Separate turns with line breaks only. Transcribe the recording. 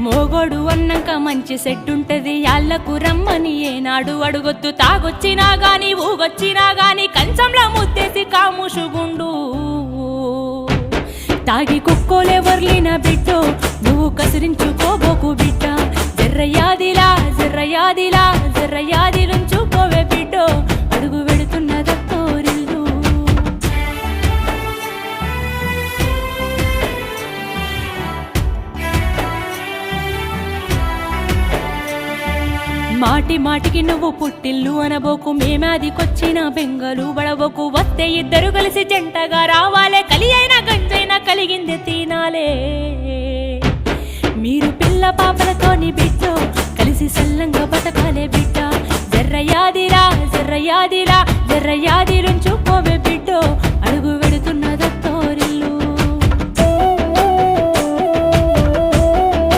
మోగోడు అన్నాక మంచి సెట్టుంటది యాళ్లకు రమ్మని ఏనాడు అడుగొద్దు తాగొచ్చినా గాని ఊగొచ్చినా గాని కంచంలో ముత్తేసి కాముషుగుండు తాగి కుక్కోలెవర్లిన బిడ్డో నువ్వు కసిరించుకోబోకు బిడ్డ జర్రయాదిలా జర్రయాదిలా జర్రయాదిలుంచుకోవే బిడ్డో అడుగు వెడుతున్నదత్తోరిల్లు మాటి మాటికి నువ్వు పుట్టిల్లు అనబోకు మేమాదికొచ్చిన బెంగలు బడబోకు వస్తే ఇద్దరు కలిసి జంటగా రావాలే కలి అయినా గంజైనా కలిగింది తినాలే మీరు పిల్ల పాపలతోని బిడ్డో కలిసి సల్లంగా బతకాలే బిడ్డ జర్రయాదిరా జర్రయాదిరా జర్రయాదిలుంచుకోవే